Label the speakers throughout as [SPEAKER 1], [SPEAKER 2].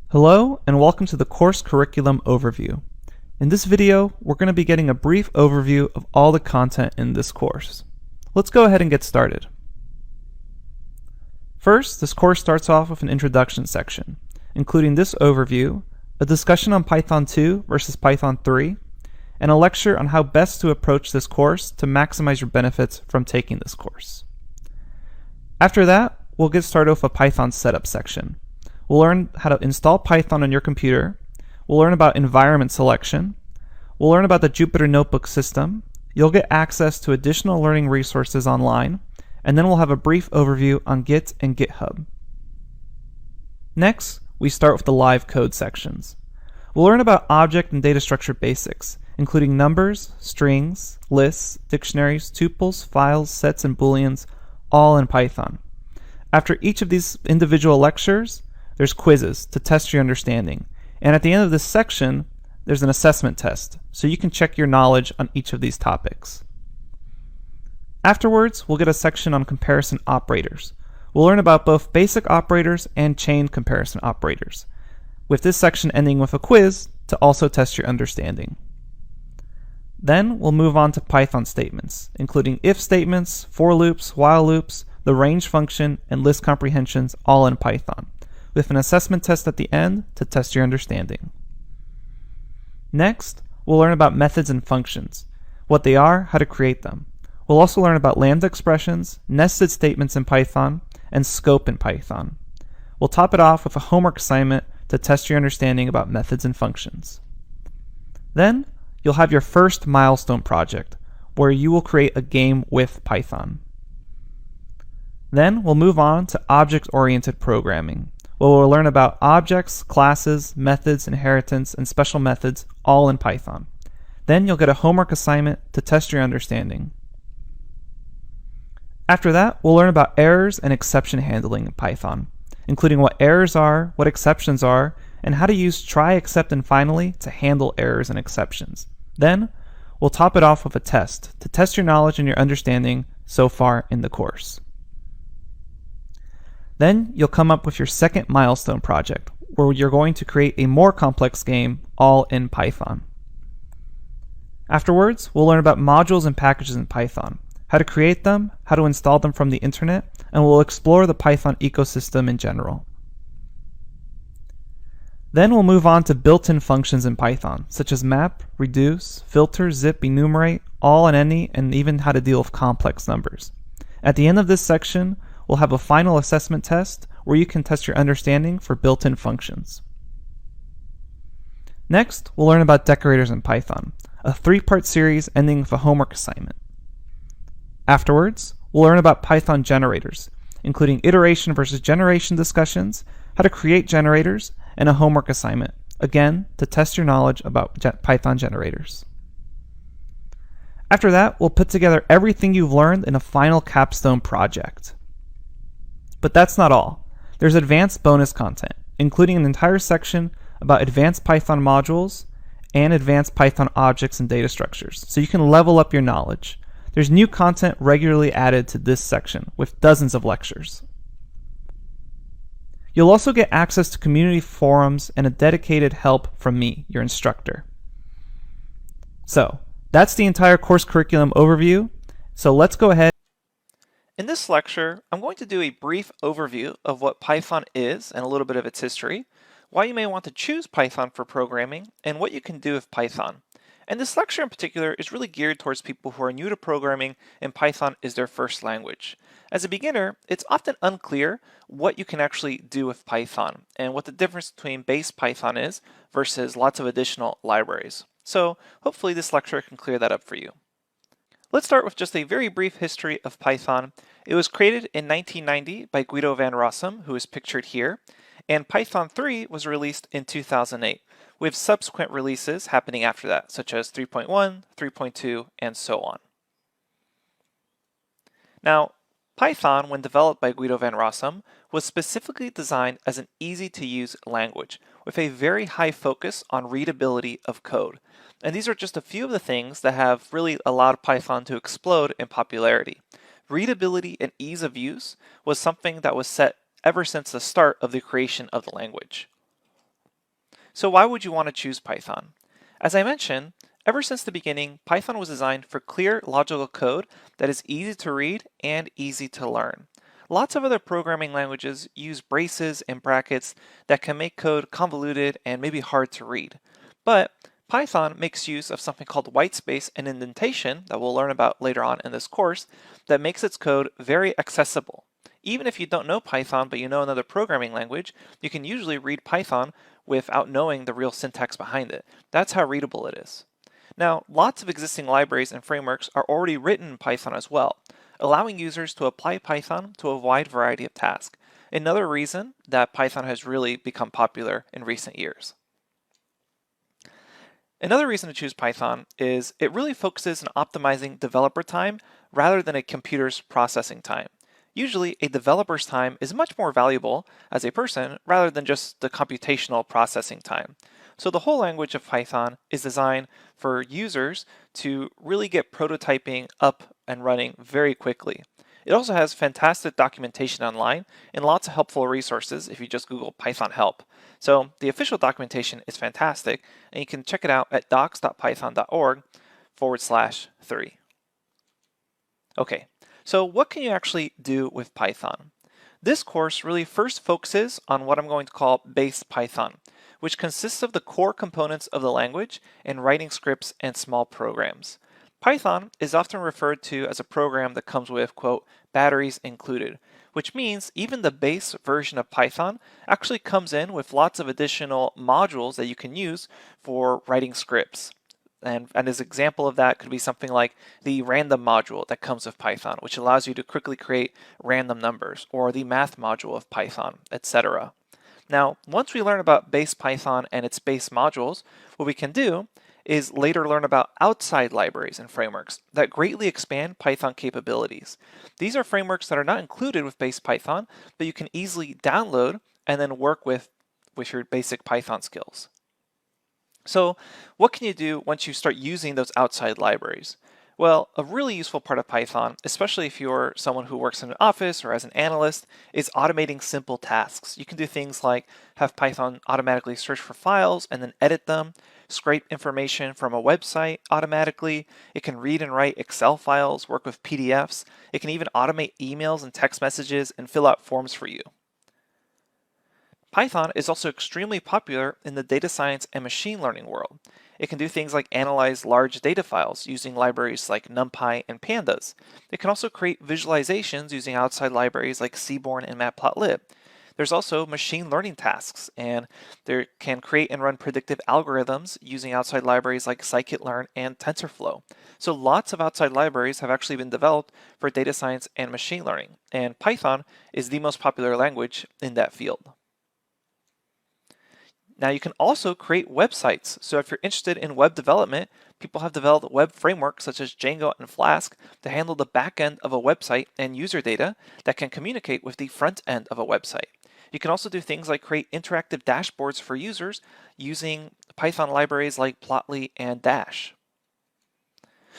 [SPEAKER 1] Hello and welcome to the course curriculum overview. In this video, we're going to be getting a brief overview of all the content in this course. Let's go ahead and get started. First, this course starts off with an introduction section, including this overview, a discussion on Python 2 versus Python 3, and a lecture on how best to approach this course to maximize your benefits from taking this course. After that, we'll get started with a Python setup section. We'll learn how to install Python on your computer. We'll learn about environment selection. We'll learn about the Jupyter Notebook system. You'll get access to additional learning resources online. And then we'll have a brief overview on Git and GitHub. Next, we start with the live code sections. We'll learn about object and data structure basics, including numbers, strings, lists, dictionaries, tuples, files, sets, and booleans, all in Python. After each of these individual lectures, there's quizzes to test your understanding. And at the end of this section, there's an assessment test, so you can check your knowledge on each of these topics. Afterwards, we'll get a section on comparison operators. We'll learn about both basic operators and chain comparison operators, with this section ending with a quiz to also test your understanding. Then we'll move on to Python statements, including if statements, for loops, while loops, the range function, and list comprehensions, all in Python, with an assessment test at the end to test your understanding. Next, we'll learn about methods and functions, what they are, how to create them. We'll also learn about lambda expressions, nested statements in Python, and scope in Python. We'll top it off with a homework assignment to test your understanding about methods and functions. Then, you'll have your first milestone project, where you will create a game with Python. Then, we'll move on to object-oriented programming, where we'll learn about objects, classes, methods, inheritance, and special methods, all in Python. Then you'll get a homework assignment to test your understanding. After that, we'll learn about errors and exception handling in Python, including what errors are, what exceptions are, and how to use try, except, and finally to handle errors and exceptions. Then, we'll top it off with a test to test your knowledge and your understanding so far in the course. Then you'll come up with your second milestone project, where you're going to create a more complex game, all in Python. Afterwards, we'll learn about modules and packages in Python, how to create them, how to install them from the internet, and we'll explore the Python ecosystem in general. Then we'll move on to built-in functions in Python, such as map, reduce, filter, zip, enumerate, all and any, and even how to deal with complex numbers. At the end of this section, we'll have a final assessment test where you can test your understanding for built-in functions. Next, we'll learn about decorators in Python, a 3-part series ending with a homework assignment. Afterwards, we'll learn about Python generators, including iteration versus generation discussions, how to create generators, and a homework assignment, again, to test your knowledge about Python generators. After that, we'll put together everything you've learned in a final capstone project. But that's not all. There's advanced bonus content, including an entire section about advanced Python modules and advanced Python objects and data structures, so you can level up your knowledge. There's new content regularly added to this section, with dozens of lectures. You'll also get access to community forums and a dedicated help from me, your instructor. So, that's the entire course curriculum overview, so let's go ahead. In this lecture, I'm going to do a brief overview of what Python is and a little bit of its history, why you may want to choose Python for programming, and what you can do with Python. And this lecture in particular is really geared towards people who are new to programming and Python is their first language. As a beginner, it's often unclear what you can actually do with Python and what the difference between base Python is versus lots of additional libraries. So hopefully this lecture can clear that up for you. Let's start with just a very brief history of Python. It was created in 1990 by Guido van Rossum, who is pictured here, and Python 3 was released in 2008, with subsequent releases happening after that, such as 3.1, 3.2, and so on. Now, Python, when developed by Guido van Rossum, was specifically designed as an easy-to-use language, with a very high focus on readability of code. And these are just a few of the things that have really allowed Python to explode in popularity. Readability and ease of use was something that was set ever since the start of the creation of the language. So why would you want to choose Python? As I mentioned, ever since the beginning, Python was designed for clear, logical code that is easy to read and easy to learn. Lots of other programming languages use braces and brackets that can make code convoluted and maybe hard to read. But Python makes use of something called whitespace and indentation that we'll learn about later on in this course that makes its code very accessible. Even if you don't know Python but you know another programming language, you can usually read Python without knowing the real syntax behind it. That's how readable it is. Now, lots of existing libraries and frameworks are already written in Python as well, allowing users to apply Python to a wide variety of tasks. Another reason that Python has really become popular in recent years. Another reason to choose Python is it really focuses on optimizing developer time rather than a computer's processing time. Usually, a developer's time is much more valuable as a person rather than just the computational processing time. So the whole language of Python is designed for users to really get prototyping up and running very quickly. It also has fantastic documentation online and lots of helpful resources if you just Google Python help. So the official documentation is fantastic, and you can check it out at docs.python.org/3. Okay, so what can you actually do with Python? This course really first focuses on what I'm going to call base Python, which consists of the core components of the language and writing scripts and small programs. Python is often referred to as a program that comes with, quote, batteries included, which means even the base version of Python actually comes in with lots of additional modules that you can use for writing scripts. And as an example of that could be something like the random module that comes with Python, which allows you to quickly create random numbers, or the math module of Python, etc. Now, once we learn about base Python and its base modules, what we can do is later learn about outside libraries and frameworks that greatly expand Python capabilities. These are frameworks that are not included with base Python, but you can easily download and then work with your basic Python skills. So what can you do once you start using those outside libraries? Well, a really useful part of Python, especially if you're someone who works in an office or as an analyst, is automating simple tasks. You can do things like have Python automatically search for files and then edit them, scrape information from a website automatically. It can read and write Excel files, work with PDFs. It can even automate emails and text messages and fill out forms for you. Python is also extremely popular in the data science and machine learning world. It can do things like analyze large data files using libraries like NumPy and Pandas. It can also create visualizations using outside libraries like Seaborn and Matplotlib. There's also machine learning tasks, and there can create and run predictive algorithms using outside libraries like scikit-learn and TensorFlow. So lots of outside libraries have actually been developed for data science and machine learning, and Python is the most popular language in that field. Now you can also create websites. So if you're interested in web development, people have developed web frameworks such as Django and Flask to handle the back end of a website and user data that can communicate with the front end of a website. You can also do things like create interactive dashboards for users using Python libraries like Plotly and Dash.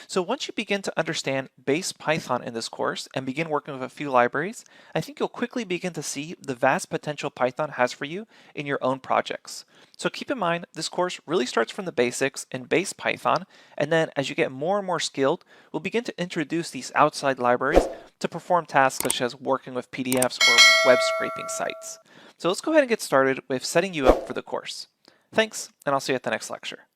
[SPEAKER 1] So once you begin to understand base Python in this course and begin working with a few libraries, I think you'll quickly begin to see the vast potential Python has for you in your own projects. So keep in mind, this course really starts from the basics in base Python, and then as you get more and more skilled, we'll begin to introduce these outside libraries to perform tasks such as working with PDFs or web scraping sites. So let's go ahead and get started with setting you up for the course. Thanks, and I'll see you at the next lecture.